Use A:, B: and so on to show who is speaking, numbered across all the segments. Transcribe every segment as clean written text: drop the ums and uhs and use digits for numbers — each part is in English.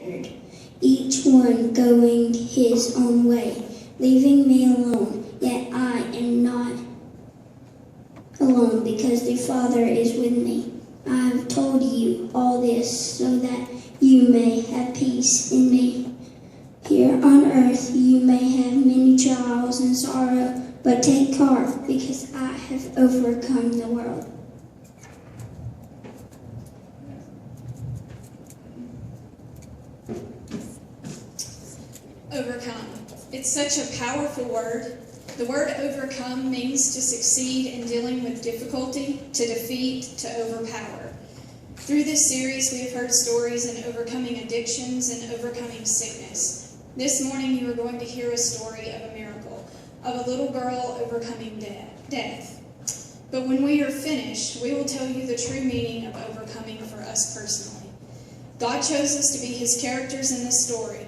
A: scattered, each one going his own way, leaving me alone. Yet I am not alone because the Father is with me. I have told you all this so that you may have peace in me. Here on earth you may have many trials and sorrow, but take heart because I have overcome the world.
B: Overcome. It's such a powerful word. The word overcome means to succeed in dealing with difficulty, to defeat, to overpower. Through this series, we have heard stories in overcoming addictions and overcoming sickness. This morning, you are going to hear a story of a miracle, of a little girl overcoming death. But when we are finished, we will tell you the true meaning of overcoming for us personally. God chose us to be his characters in this story,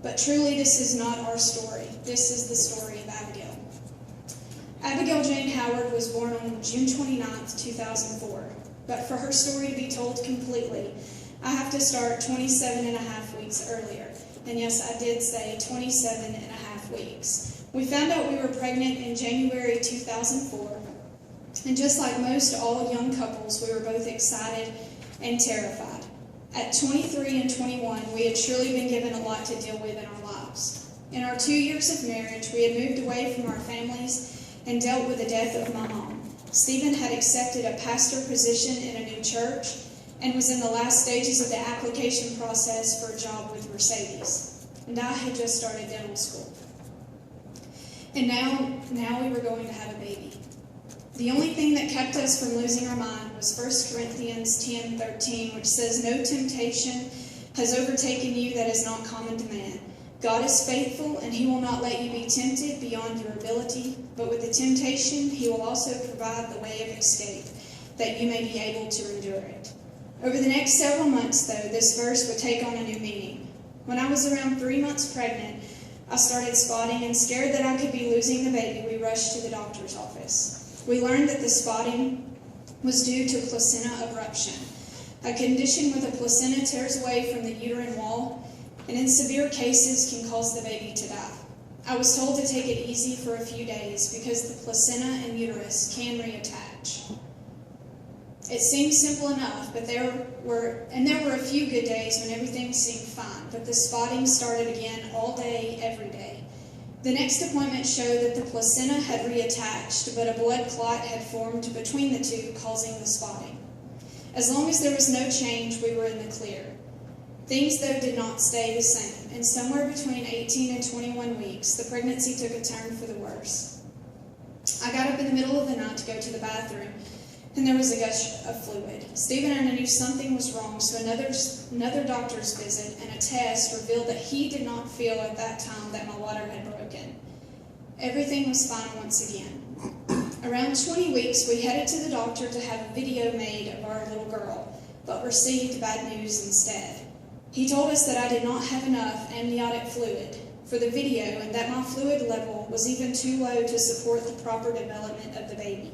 B: but truly this is not our story. This is the story of Abigail. Abigail Jane Howard was born on June 29th, 2004. But for her story to be told completely, I have to start 27 and a half weeks earlier. And yes, I did say 27 and a half weeks. We found out we were pregnant in January 2004. And just like most all young couples, we were both excited and terrified. At 23 and 21, we had surely been given a lot to deal with in our lives. In our 2 years of marriage, we had moved away from our families and dealt with the death of my mom. Stephen had accepted a pastor position in a new church and was in the last stages of the application process for a job with Mercedes. And I had just started dental school. And now we were going to have a baby. The only thing that kept us from losing our mind was 1 Corinthians 10:13, which says, "No temptation has overtaken you that is not common to man. God is faithful, and he will not let you be tempted beyond your ability, but with the temptation he will also provide the way of escape, that you may be able to endure it." Over the next several months, though, this verse would take on a new meaning. When I was around 3 months pregnant, I started spotting, and scared that I could be losing the baby, we rushed to the doctor's office. We learned that the spotting was due to placenta abruption, a condition where the placenta tears away from the uterine wall and in severe cases can cause the baby to die. I was told to take it easy for a few days because the placenta and uterus can reattach. It seemed simple enough, but there were a few good days when everything seemed fine, but the spotting started again all day, every day. The next appointment showed that the placenta had reattached, but a blood clot had formed between the two, causing the spotting. As long as there was no change, we were in the clear. Things, though, did not stay the same, and somewhere between 18 and 21 weeks, the pregnancy took a turn for the worse. I got up in the middle of the night to go to the bathroom, and there was a gush of fluid. Stephen and I knew something was wrong, so another doctor's visit and a test revealed that he did not feel at that time that my water had broken. Everything was fine once again. Around 20 weeks, we headed to the doctor to have a video made of our little girl, but received bad news instead. He told us that I did not have enough amniotic fluid for the video and that my fluid level was even too low to support the proper development of the baby.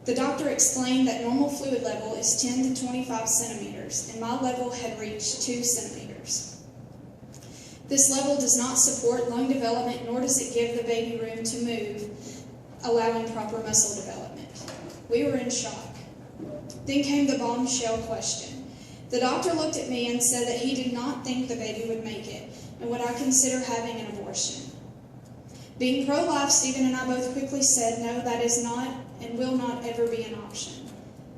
B: The doctor explained that normal fluid level is 10 to 25 centimeters, and my level had reached 2 centimeters. This level does not support lung development, nor does it give the baby room to move, allowing proper muscle development. We were in shock. Then came the bombshell question. The doctor looked at me and said that he did not think the baby would make it, and would I consider having an abortion. Being pro-life, Stephen and I both quickly said, no, that is not and will not ever be an option.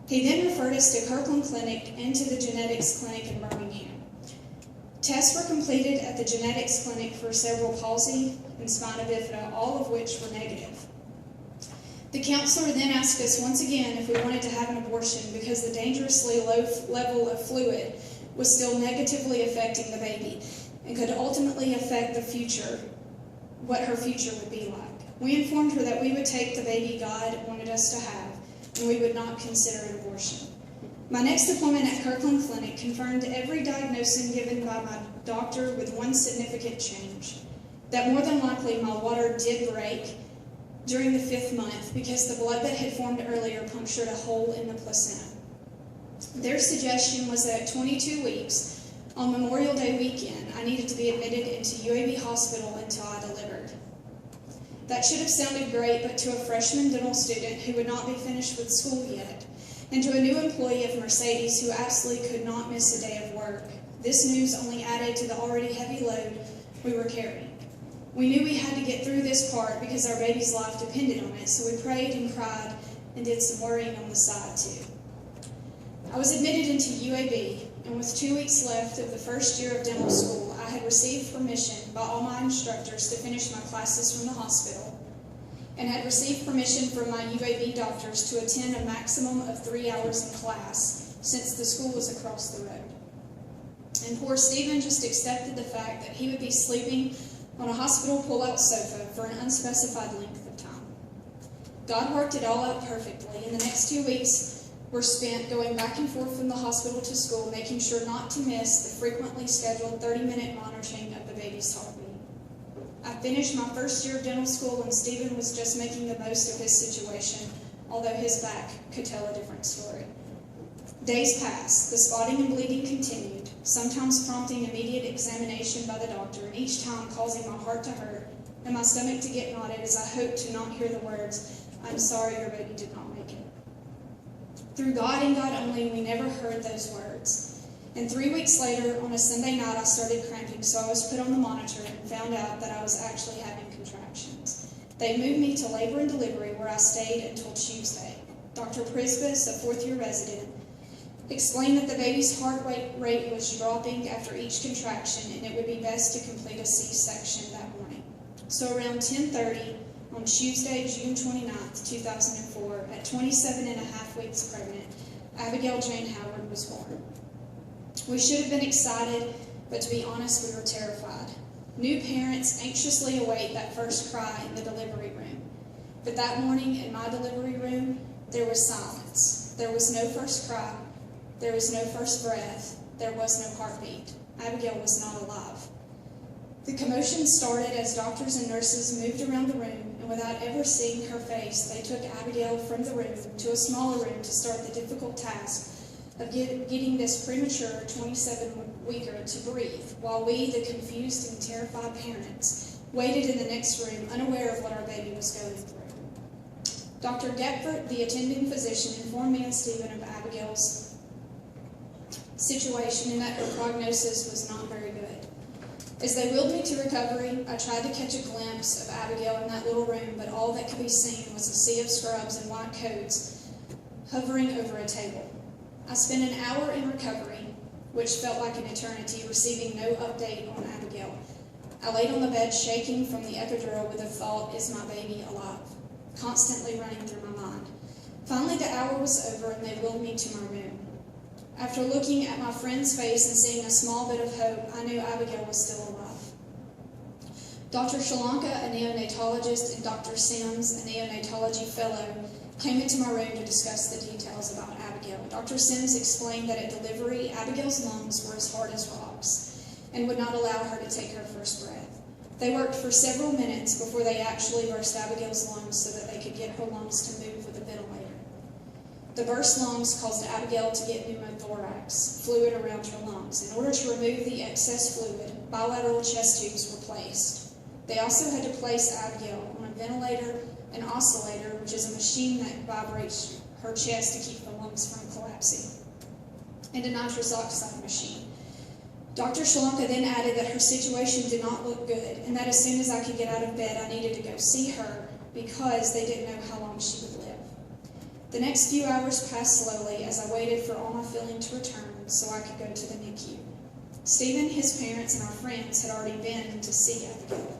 B: He then referred us to Kirkland Clinic and to the genetics clinic in Birmingham. Tests were completed at the genetics clinic for cerebral palsy and spina bifida, all of which were negative. The counselor then asked us once again if we wanted to have an abortion because the dangerously low level of fluid was still negatively affecting the baby and could ultimately affect the future, what her future would be like. We informed her that we would take the baby God wanted us to have, and we would not consider an abortion. My next appointment at Kirkland Clinic confirmed every diagnosis given by my doctor with one significant change, that more than likely my water did break during the 5th month because the blood that had formed earlier punctured a hole in the placenta. Their suggestion was that at 22 weeks, On Memorial Day weekend, I needed to be admitted into UAB Hospital until I delivered. That should have sounded great, but to a freshman dental student who would not be finished with school yet, and to a new employee of Mercedes who absolutely could not miss a day of work, this news only added to the already heavy load we were carrying. We knew we had to get through this part because our baby's life depended on it, so we prayed and cried and did some worrying on the side too. I was admitted into UAB, and with 2 weeks left of the first year of dental school, I had received permission by all my instructors to finish my classes from the hospital, and had received permission from my UAB doctors to attend a maximum of 3 hours in class, since the school was across the road. And poor Stephen just accepted the fact that he would be sleeping on a hospital pull-out sofa for an unspecified length of time. God worked it all out perfectly, and the next 2 weeks were spent going back and forth from the hospital to school, making sure not to miss the frequently scheduled 30-minute monitoring of the baby's heartbeat. I finished my first year of dental school, and Stephen was just making the most of his situation, although his back could tell a different story. Days passed, the spotting and bleeding continued, sometimes prompting immediate examination by the doctor, and each time causing my heart to hurt and my stomach to get knotted as I hoped to not hear the words, "I'm sorry your baby did not make it." Through God and God only, we never heard those words. And 3 weeks later, on a Sunday night, I started cramping, so I was put on the monitor and found out that I was actually having contractions. They moved me to labor and delivery, where I stayed until Tuesday. Dr. Prisbus, a fourth-year resident, explained that the baby's heart rate was dropping after each contraction, and it would be best to complete a C-section that morning. So around 10:30 on Tuesday, June 29th, 2004, at 27 and a half weeks pregnant, Abigail Jane Howard was born. We should have been excited, but to be honest, we were terrified. New parents anxiously await that first cry in the delivery room. But that morning in my delivery room, there was silence. There was no first cry. There was no first breath. There was no heartbeat. Abigail was not alive. The commotion started as doctors and nurses moved around the room, and without ever seeing her face, they took Abigail from the room to a smaller room to start the difficult task of getting this premature 27-weeker to breathe, while we, the confused and terrified parents, waited in the next room, unaware of what our baby was going through. Dr. Gepfert, the attending physician, informed me and Stephen of Abigail's situation and that her prognosis was not very good. As they wheeled me to recovery, I tried to catch a glimpse of Abigail in that little room, but all that could be seen was a sea of scrubs and white coats hovering over a table. I spent an hour in recovery, which felt like an eternity, receiving no update on Abigail. I laid on the bed shaking from the epidural with the thought, "Is my baby alive?" constantly running through my mind. Finally, the hour was over and they wheeled me to my room. After looking at my friend's face and seeing a small bit of hope, I knew Abigail was still alive. Dr. Shalanka, a neonatologist, and Dr. Sims, a neonatology fellow, came into my room to discuss the details about Abigail. Dr. Sims explained that at delivery, Abigail's lungs were as hard as rocks and would not allow her to take her first breath. They worked for several minutes before they actually burst Abigail's lungs so that they could get her lungs to move with a ventilator. The burst lungs caused Abigail to get pneumothorax, fluid around her lungs. In order to remove the excess fluid, bilateral chest tubes were placed. They also had to place Abigail on a ventilator, an oscillator, which is a machine that vibrates her chest to keep the lungs from collapsing, and a nitrous oxide machine. Dr. Shalanka then added that her situation did not look good, and that as soon as I could get out of bed, I needed to go see her because they didn't know how long she would live. The next few hours passed slowly as I waited for all my feeling to return so I could go to the NICU. Stephen, his parents, and our friends had already been to see Abigail.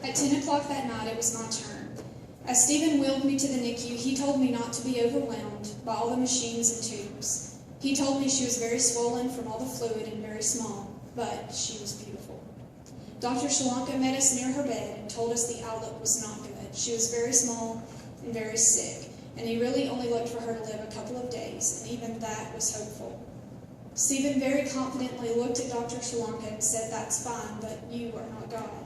B: At 10 o'clock that night, it was my turn. As Stephen wheeled me to the NICU, he told me not to be overwhelmed by all the machines and tubes. He told me she was very swollen from all the fluid and very small, but she was beautiful. Dr. Shalanka met us near her bed and told us the outlook was not good. She was very small and very sick, and he really only looked for her to live a couple of days, and even that was hopeful. Stephen very confidently looked at Dr. Shalanka and said, "That's fine, but you are not God."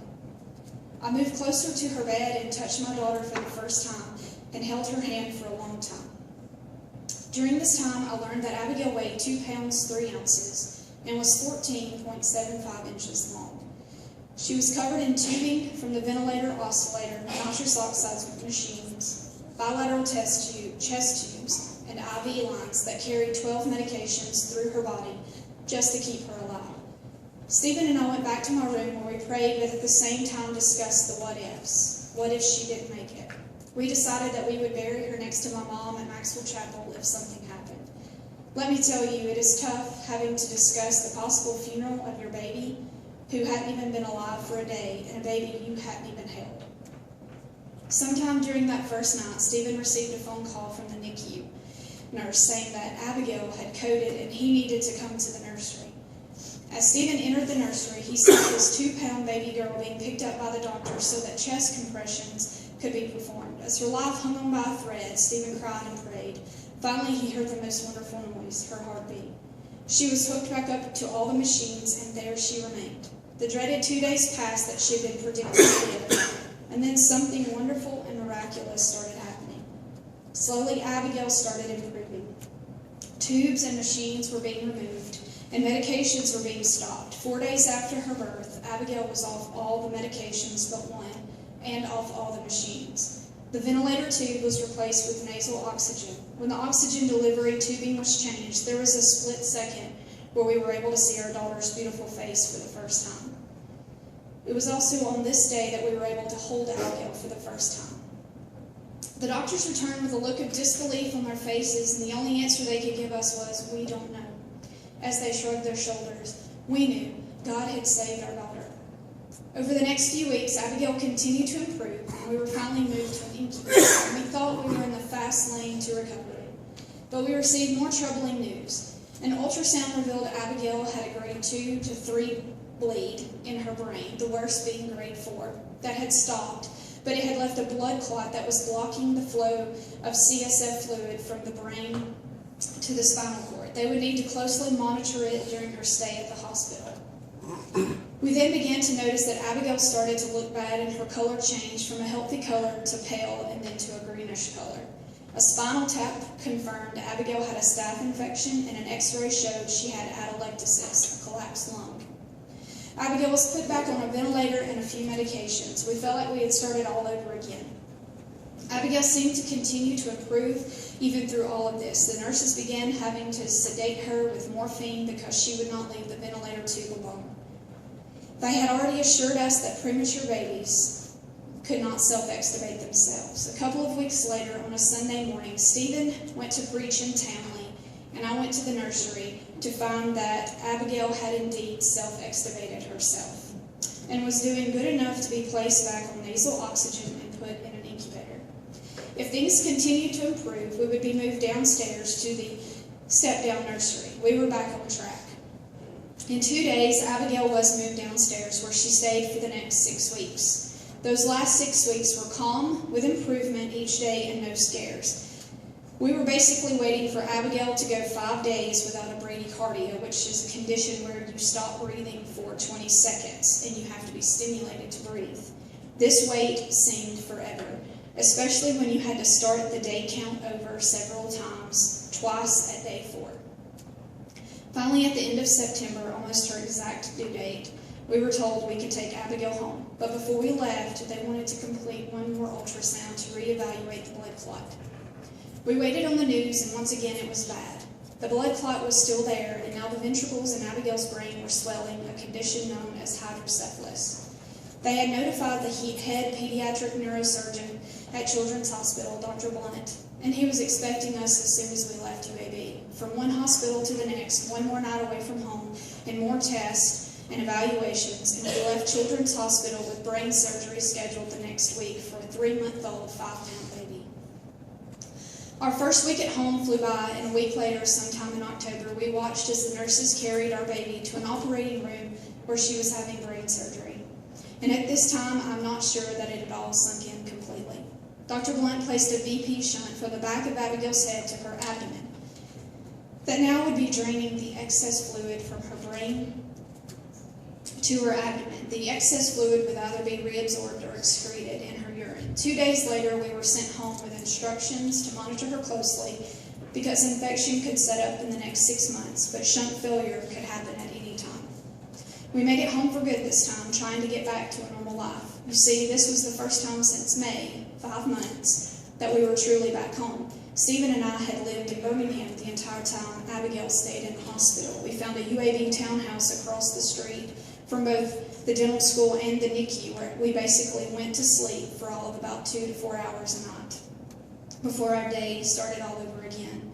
B: I moved closer to her bed and touched my daughter for the first time and held her hand for a long time. During this time, I learned that Abigail weighed 2 pounds 3 ounces, and was 14.75 inches long. She was covered in tubing from the ventilator, oscillator, nitrous oxide machines, bilateral chest tubes, and IV lines that carried 12 medications through her body just to keep her alive. Stephen and I went back to my room where we prayed, but at the same time discussed the what-ifs. What if she didn't make it? We decided that we would bury her next to my mom at Maxwell Chapel if something happened. Let me tell you, it is tough having to discuss the possible funeral of your baby who hadn't even been alive for a day and a baby you hadn't even held. Sometime during that first night, Stephen received a phone call from the NICU nurse saying that Abigail had coded and he needed to come to the nursery. As Stephen entered the nursery, he saw his 2-pound baby girl being picked up by the doctor so that chest compressions could be performed. As her life hung on by a thread, Stephen cried and prayed. Finally, he heard the most wonderful noise, her heartbeat. She was hooked back up to all the machines, and there she remained. The dreaded 2 days passed that she had been predicted to live, and then something wonderful and miraculous started happening. Slowly, Abigail started improving. Tubes and machines were being removed, and medications were being stopped. 4 days after her birth, Abigail was off all the medications but one, and off all the machines. The ventilator tube was replaced with nasal oxygen. When the oxygen delivery tubing was changed, there was a split second where we were able to see our daughter's beautiful face for the first time. It was also on this day that we were able to hold Abigail for the first time. The doctors returned with a look of disbelief on their faces, and the only answer they could give us was, "We don't know." As they shrugged their shoulders, we knew God had saved our daughter. Over the next few weeks, Abigail continued to improve, and we were finally moved to an incubator. We thought we were in the fast lane to recovery. But we received more troubling news. An ultrasound revealed Abigail had a grade 2 to 3 bleed in her brain, the worst being grade 4, that had stopped, but it had left a blood clot that was blocking the flow of CSF fluid from the brain to the spinal cord. They would need to closely monitor it during her stay at the hospital. We then began to notice that Abigail started to look bad and her color changed from a healthy color to pale and then to a greenish color. A spinal tap confirmed Abigail had a staph infection, and an x-ray showed she had atelectasis, a collapsed lung. Abigail was put back on a ventilator and a few medications. We felt like we had started all over again. Abigail seemed to continue to improve even through all of this. The nurses began having to sedate her with morphine because she would not leave the ventilator tube alone. They had already assured us that premature babies could not self-extubate themselves. A couple of weeks later, on a Sunday morning, Stephen went to preach in Townley, and I went to the nursery to find that Abigail had indeed self-extubated herself and was doing good enough to be placed back on nasal oxygen and put in an incubator. If things continued to improve, we would be moved downstairs to the step-down nursery. We were back on track. In 2 days, Abigail was moved downstairs, where she stayed for the next 6 weeks. Those last 6 weeks were calm, with improvement each day and no scares. We were basically waiting for Abigail to go 5 days without a bradycardia, which is a condition where you stop breathing for 20 seconds and you have to be stimulated to breathe. This wait seemed forever, especially when you had to start the day count over several times, twice at day 4. Finally, at the end of September, almost her exact due date, we were told we could take Abigail home. But before we left, they wanted to complete one more ultrasound to reevaluate the blood clot. We waited on the news, and once again it was bad. The blood clot was still there, and now the ventricles in Abigail's brain were swelling, a condition known as hydrocephalus. They had notified the head pediatric neurosurgeon at Children's Hospital, Dr. Blunt, and he was expecting us as soon as we left UAB. From one hospital to the next, one more night away from home, and more tests and evaluations, and we left Children's Hospital with brain surgery scheduled the next week for a 3-month-old 5-pound baby. Our first week at home flew by, and a week later, sometime in October, we watched as the nurses carried our baby to an operating room where she was having brain surgery. And at this time, I'm not sure that it had all sunk in completely. Dr. Blunt placed a VP shunt from the back of Abigail's head to her abdomen that now would be draining the excess fluid from her brain to her abdomen. The excess fluid would either be reabsorbed or excreted in her urine. 2 days later, we were sent home with instructions to monitor her closely because infection could set up in the next 6 months, but shunt failure could happen at any We made it home for good this time, trying to get back to a normal life. You see, this was the first time since May, 5 months, that we were truly back home. Stephen and I had lived in Birmingham the entire time Abigail stayed in the hospital. We found a UAB townhouse across the street from both the dental school and the NICU, where we basically went to sleep for all of about 2 to 4 hours a night before our day started all over again.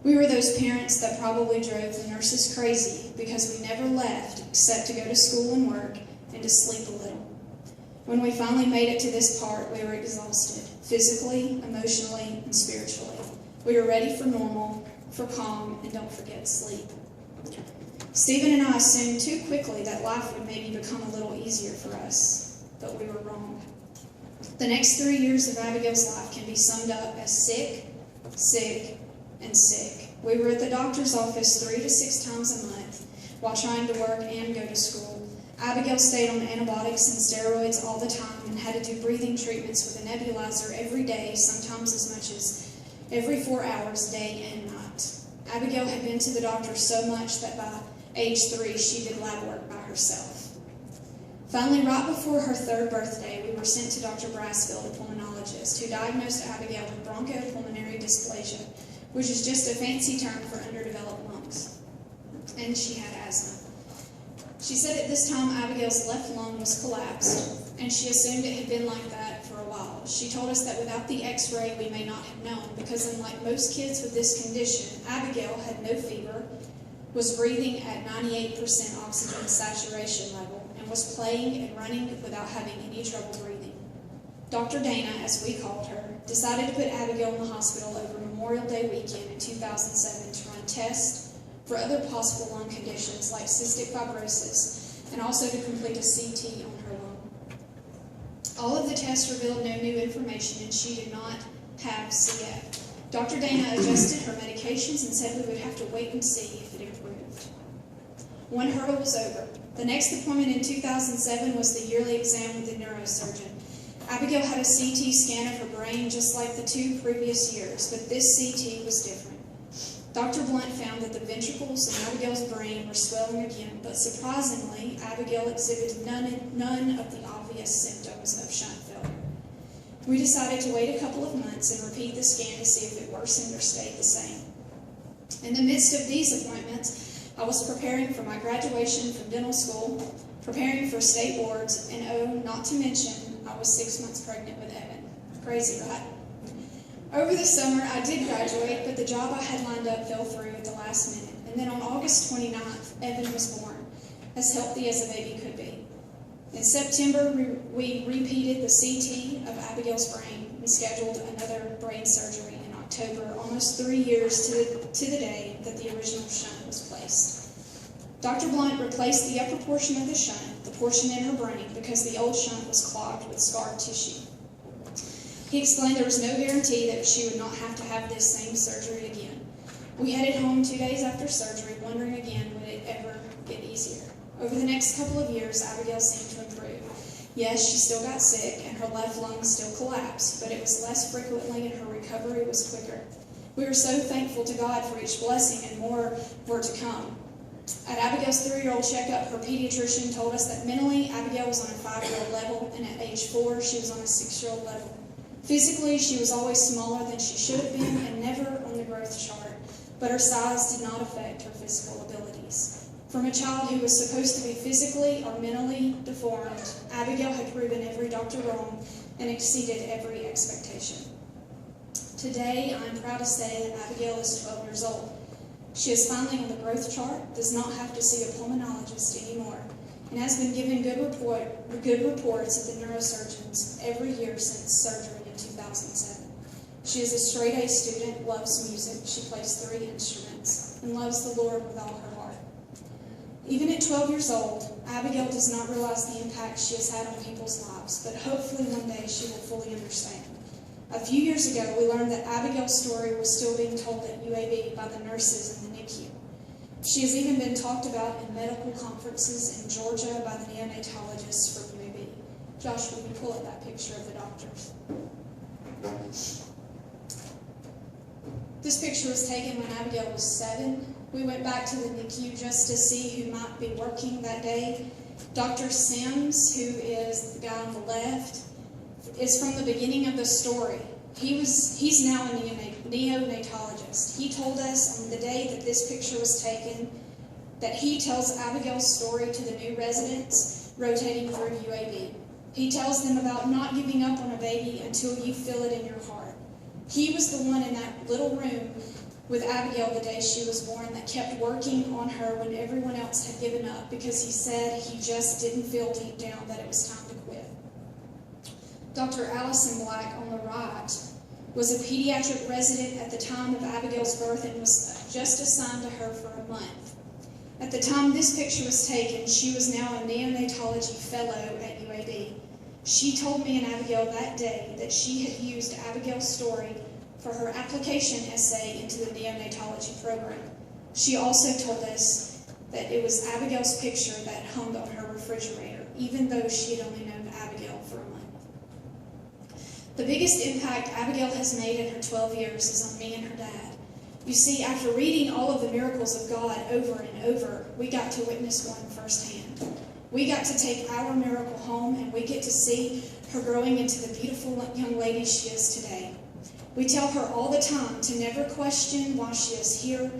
B: We were those parents that probably drove the nurses crazy because we never left except to go to school and work and to sleep a little. When we finally made it to this part, we were exhausted, physically, emotionally, and spiritually. We were ready for normal, for calm, and don't forget sleep. Stephen and I assumed too quickly that life would maybe become a little easier for us, but we were wrong. The next 3 years of Abigail's life can be summed up as sick, sick, and sick. We were at the doctor's office 3 to 6 times a month while trying to work and go to school. Abigail stayed on antibiotics and steroids all the time and had to do breathing treatments with a nebulizer every day, sometimes as much as every 4 hours, day and night. Abigail had been to the doctor so much that by age 3, she did lab work by herself. Finally, right before her 3rd birthday, we were sent to Dr. Brassfield, a pulmonologist, who diagnosed Abigail with bronchopulmonary dysplasia, which is just a fancy term for underdeveloped lungs. And she had asthma. She said at this time Abigail's left lung was collapsed, and she assumed it had been like that for a while. She told us that without the x-ray we may not have known, because unlike most kids with this condition, Abigail had no fever, was breathing at 98% oxygen saturation level, and was playing and running without having any trouble breathing. Dr. Dana, as we called her, decided to put Abigail in the hospital over Memorial Day weekend in 2007 to run tests for other possible lung conditions like cystic fibrosis, and also to complete a CT on her lung. All of the tests revealed no new information, and she did not have CF. Dr. Dana adjusted her medications and said we would have to wait and see if it improved. One hurdle was over. The next appointment in 2007 was the yearly exam with the neurosurgeon. Abigail had a CT scan of her brain just like the 2 previous years, but this CT was different. Dr. Blunt found that the ventricles in Abigail's brain were swelling again, but surprisingly, Abigail exhibited none of the obvious symptoms of shunt failure. We decided to wait a couple of months and repeat the scan to see if it worsened or stayed the same. In the midst of these appointments, I was preparing for my graduation from dental school, preparing for state boards, and oh, not to mention, I was 6 months pregnant with Evan. Crazy, right? Over the summer, I did graduate, but the job I had lined up fell through at the last minute. And then on August 29th, Evan was born, as healthy as a baby could be. In September, we repeated the CT of Abigail's brain and scheduled another brain surgery in October, almost 3 years to the day that the original shunt was placed. Dr. Blunt replaced the upper portion of the shunt, the portion in her brain, because the old shunt was clogged with scarred tissue. He explained there was no guarantee that she would not have to have this same surgery again. We headed home 2 days after surgery, wondering again, would it ever get easier? Over the next couple of years, Abigail seemed to improve. Yes, she still got sick, and her left lung still collapsed, but it was less frequently and her recovery was quicker. We were so thankful to God for each blessing, and more were to come. At Abigail's 3-year-old checkup, her pediatrician told us that mentally, Abigail was on a 5-year-old level, and at age 4, she was on a 6-year-old level. Physically, she was always smaller than she should have been and never on the growth chart, but her size did not affect her physical abilities. From a child who was supposed to be physically or mentally deformed, Abigail had proven every doctor wrong and exceeded every expectation. Today, I am proud to say that Abigail is 12 years old. She is finally on the growth chart, does not have to see a pulmonologist anymore, and has been given good reports at the neurosurgeons every year since surgery in 2007. She is a straight-A student, loves music, she plays 3 instruments, and loves the Lord with all her heart. Even at 12 years old, Abigail does not realize the impact she has had on people's lives, but hopefully one day she will fully understand. A few years ago, we learned that Abigail's story was still being told at UAB by the nurses in the NICU. She has even been talked about in medical conferences in Georgia by the neonatologists from UAB. Josh, will you pull up that picture of the doctors? This picture was taken when Abigail was 7, We went back to the NICU just to see who might be working that day. Dr. Sims, who is the guy on the left, is from the beginning of the story. He's now a neonatologist. He told us on the day that this picture was taken that he tells Abigail's story to the new residents rotating through UAB. He tells them about not giving up on a baby until you feel it in your heart. He was the one in that little room with Abigail the day she was born that kept working on her when everyone else had given up, because he said he just didn't feel deep down that it was time to quit. Dr. Allison Black on the right was a pediatric resident at the time of Abigail's birth and was just assigned to her for a month. At the time this picture was taken, she was now a neonatology fellow at UAB. She told me and Abigail that day that she had used Abigail's story for her application essay into the neonatology program. She also told us that it was Abigail's picture that hung on her refrigerator, even though she had only known Abigail for a month. The biggest impact Abigail has made in her 12 years is on me and her dad. You see, after reading all of the miracles of God over and over, we got to witness one firsthand. We got to take our miracle home, and we get to see her growing into the beautiful young lady she is today. We tell her all the time to never question why she is here,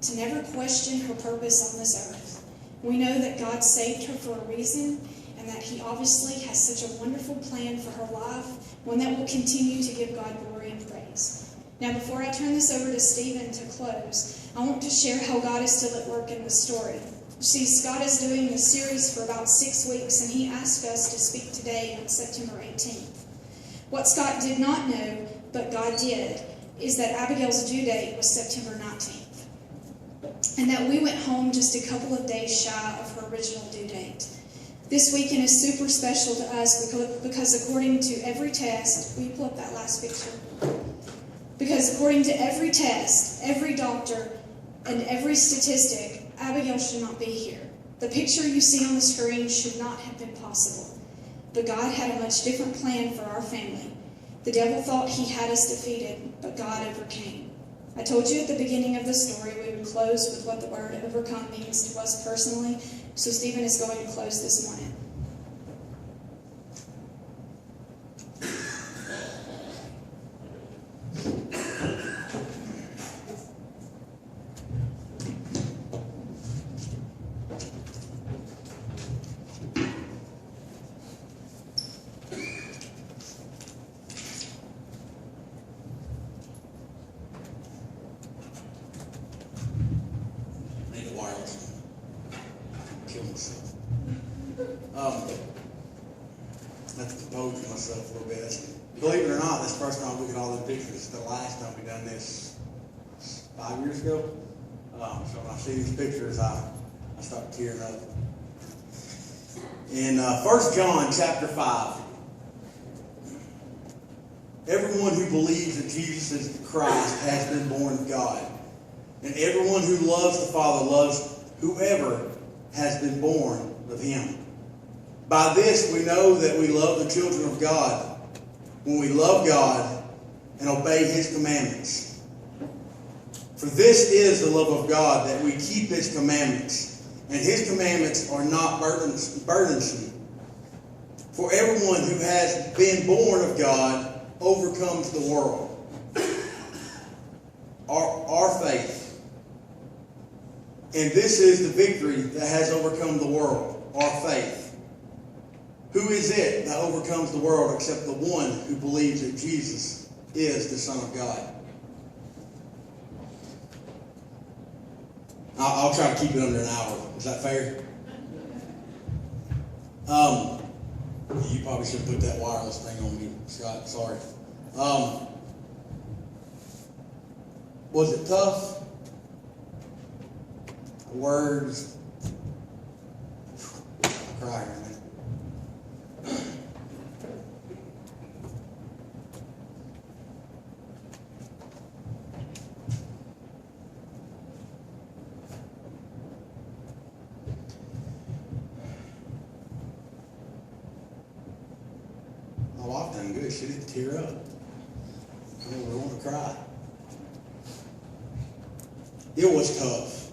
B: to never question her purpose on this earth. We know that God saved her for a reason, and that He obviously has such a wonderful plan for her life, one that will continue to give God glory and praise. Now, before I turn this over to Stephen to close, I want to share how God is still at work in this story. You see, Scott is doing this series for about 6 weeks, and he asked us to speak today on September 18th. What Scott did not know, but God did, is that Abigail's due date was September 19th, and that we went home just a couple of days shy of her original due date. This weekend is super special to us because according to every test, will you pull up that last picture? Because according to every test, every doctor, and every statistic, Abigail should not be here. The picture you see on the screen should not have been possible. But God had a much different plan for our family. The devil thought he had us defeated, but God overcame. I told you at the beginning of the story we would close with what the word overcome means to us personally, so Stephen is going to close this morning.
C: I have to compose myself a little bit. Believe it or not, this first time I look at all the pictures. The last time we done this 5 years ago. So when I see these pictures, I start tearing up. In 1 John chapter 5, everyone who believes that Jesus is the Christ has been born of God. And everyone who loves the Father loves whoever has been born of Him. By this we know that we love the children of God, when we love God and obey His commandments. For this is the love of God, that we keep His commandments, and His commandments are not burdensome. For everyone who has been born of God overcomes the world. Our faith. And this is the victory that has overcome the world, our faith. Who is it that overcomes the world except the one who believes that Jesus is the Son of God? I'll try to keep it under an hour. Is that fair? You probably should put that wireless thing on me, Scott. Sorry. Was it tough? Words. I'm crying, man. My wife done good. She didn't tear up. I don't really want to cry. It was tough.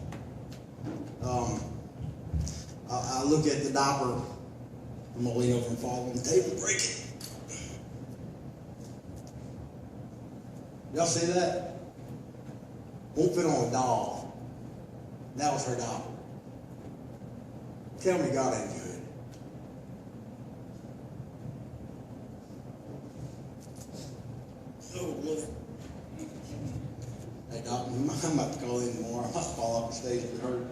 C: look at the diaper. I'm going to lean over and fall on the table and break it. Y'all see that? Won't fit on a doll. That was her diaper. Tell me God ain't good. Oh, Lord. Hey, Doc, I'm about to call in tomorrow. I might fall off the stage if it hurt.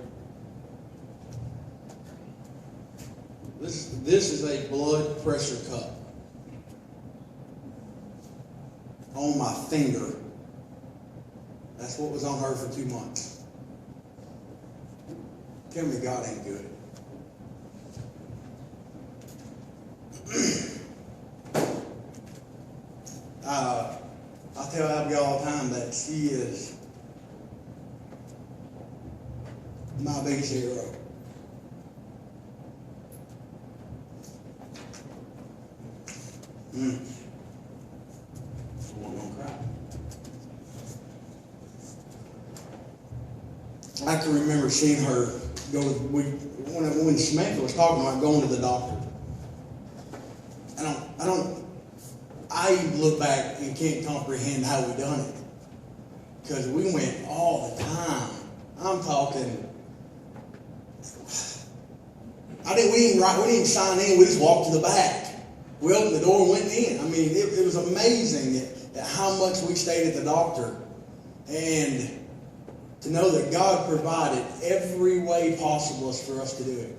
C: This is a blood pressure cup on my finger. That's what was on her for 2 months. Tell me God ain't good. I tell Abigail all the time that she is my biggest hero. Someone gonna cry. I can remember seeing her go when Samantha was talking about going to the doctor. I look back and can't comprehend how we done it. Because we went all the time. I'm talking, we didn't even sign in, we just walked to the back. We opened the door and went in. I mean, it was amazing at how much we stayed at the doctor. And to know that God provided every way possible for us to do it.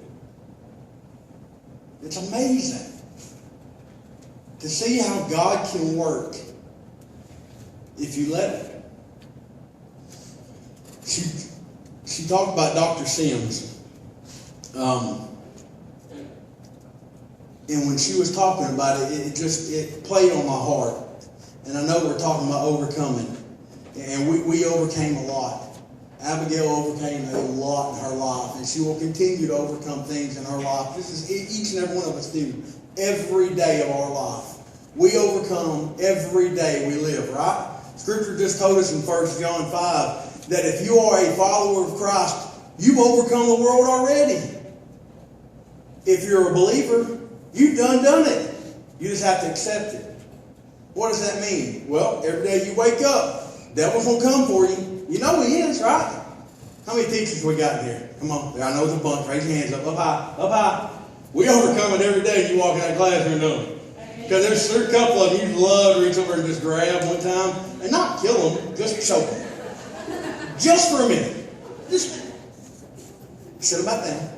C: It's amazing to see how God can work if you let Him. She talked about Dr. Sims. And when she was talking about it, it played on my heart. And I know we're talking about overcoming. And we overcame a lot. Abigail overcame a lot in her life, and she will continue to overcome things in her life. This is each and every one of us do every day of our life. We overcome every day we live, right? Scripture just told us in 1 John 5 that if you are a follower of Christ, you've overcome the world already. If you're a believer, you've done it. You just have to accept it. What does that mean? Well, every day you wake up, devil's going to come for you. You know he is, right? How many teachers we got in here? Come on. I know there's a bunch. Raise your hands up. Up high. Up high. We overcome it every day you walk in that classroom, don't we? Because there's a couple of them you'd love to reach over and just grab one time. And not kill them, just choke them. Just for a minute. Just sit them back down.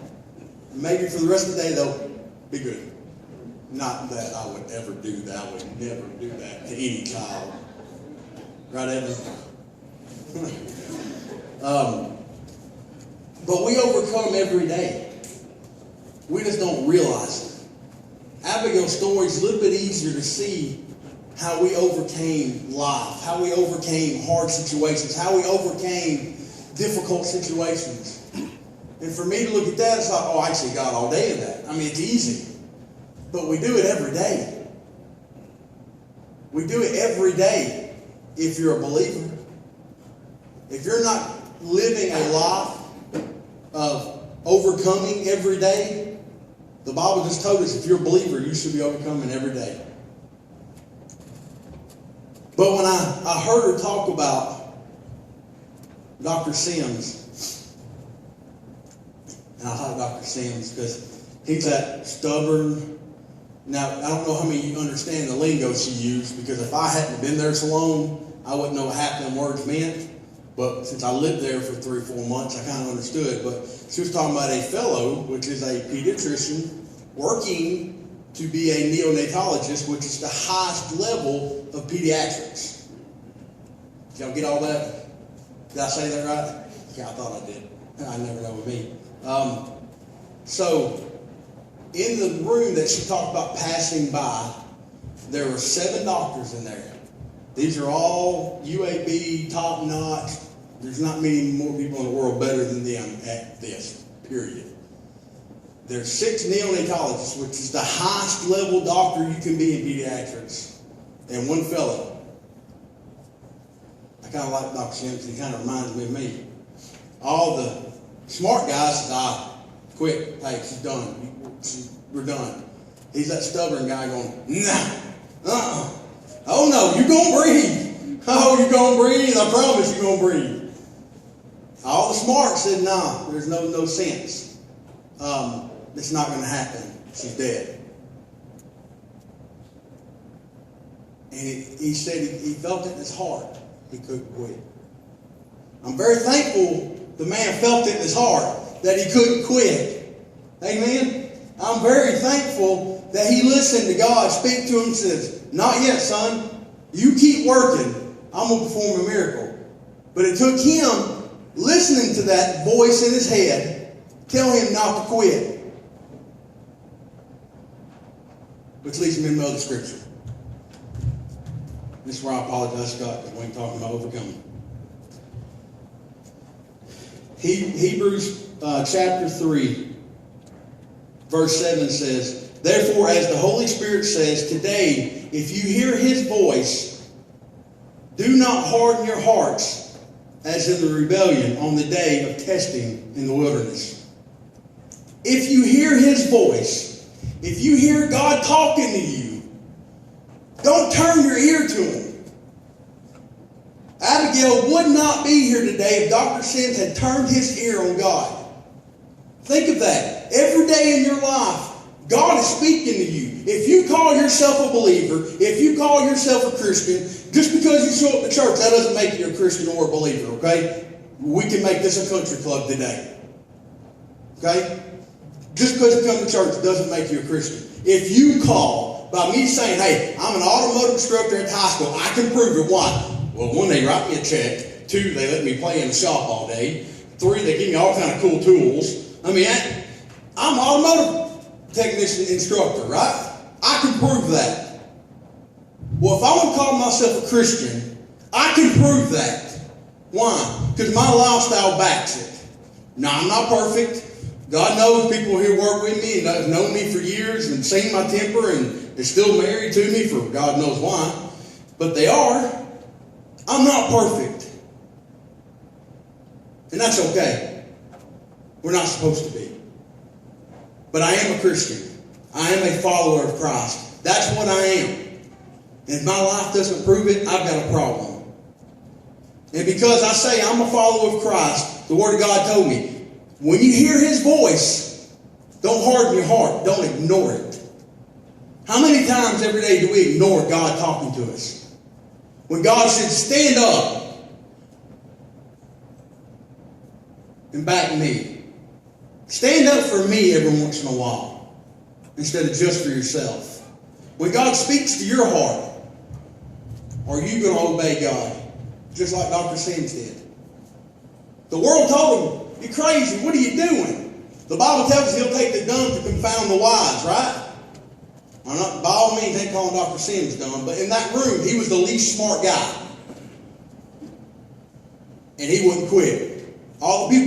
C: Maybe for the rest of the day, they'll be good. Not that I would ever do that. I would never do that to any child. Right, Evan? But we overcome every day. We just don't realize it. Abigail's story is a little bit easier to see how we overcame life, how we overcame hard situations, how we overcame difficult situations. And for me to look at that, it's like, oh, I see God all day in that. I mean, it's easy. But we do it every day. We do it every day if you're a believer. If you're not living a life of overcoming every day, the Bible just told us if you're a believer, you should be overcoming every day. But when I heard her talk about Dr. Sims, and I like Dr. Sims because he's that stubborn. Now, I don't know how many of you understand the lingo she used, because if I hadn't been there so long, I wouldn't know what half them words meant. But since I lived there for 3 or 4 months, I kind of understood. But she was talking about a fellow, which is a pediatrician, working to be a neonatologist, which is the highest level of pediatrics. Did y'all get all that? Did I say that right? Yeah, I thought I did. I never know with me. So, in the room that she talked about passing by, there were 7 doctors in there. These are all UAB, top notch. There's not many more people in the world better than them at this, period. There's 6 neonatologists, which is the highest level doctor you can be in pediatrics, and 1 fellow. I kind of like Dr. Simpson. He kind of reminds me of me. All the smart guys said, Quit. Hey, she's done. We're done. He's that stubborn guy going, nah, oh no, you're going to breathe. Oh, you're going to breathe. I promise you're going to breathe. All the smart said, nah, there's no sense. It's not going to happen. She's dead. And he said he felt it in his heart. He couldn't quit. I'm very thankful the man felt it in his heart that he couldn't quit. Amen? I'm very thankful that he listened to God speak to him and says, not yet, son. You keep working. I'm going to perform a miracle. But it took him listening to that voice in his head tell him not to quit. Which leads me to another scripture. This is where I apologize to God because we ain't talking about overcoming. Hebrews chapter 3, verse 7 says, therefore, as the Holy Spirit says, today, if you hear his voice, do not harden your hearts as in the rebellion on the day of testing in the wilderness. If you hear his voice, if you hear God talking to you, don't turn your ear to him. Abigail would not be here today if Dr. Sims had turned his ear on God. Think of that. Every day in your life, God is speaking to you. If you call yourself a believer, if you call yourself a Christian, just because you show up to church, that doesn't make you a Christian or a believer, okay? We can make this a country club today. Okay? Just because you come to church doesn't make you a Christian. If you call by me saying, hey, I'm an automotive instructor at high school, I can prove it. Why? Well, one, they write me a check. Two, they let me play in the shop all day. Three, they give me all kind of cool tools. I mean, I'm an automotive technician instructor, right? I can prove that. Well, if I want to call myself a Christian, I can prove that. Why? Because my lifestyle backs it. Now, I'm not perfect. God knows people here work with me and have known me for years and seen my temper and they're still married to me for God knows why. But they are. I'm not perfect. And that's okay. We're not supposed to be. But I am a Christian. I am a follower of Christ. That's what I am. And if my life doesn't prove it, I've got a problem. And because I say I'm a follower of Christ, the Word of God told me, when you hear his voice, don't harden your heart. Don't ignore it. How many times every day do we ignore God talking to us? When God said, stand up and back me. Stand up for me every once in a while instead of just for yourself. When God speaks to your heart, are you going to obey God? Just like Dr. Sims did. The world told him, you're crazy. What are you doing? The Bible tells us he'll take the dumb to confound the wise, right? I'm not, by all means, ain't calling Dr. Sims dumb, but in that room, he was the least smart guy. And he wouldn't quit. All the people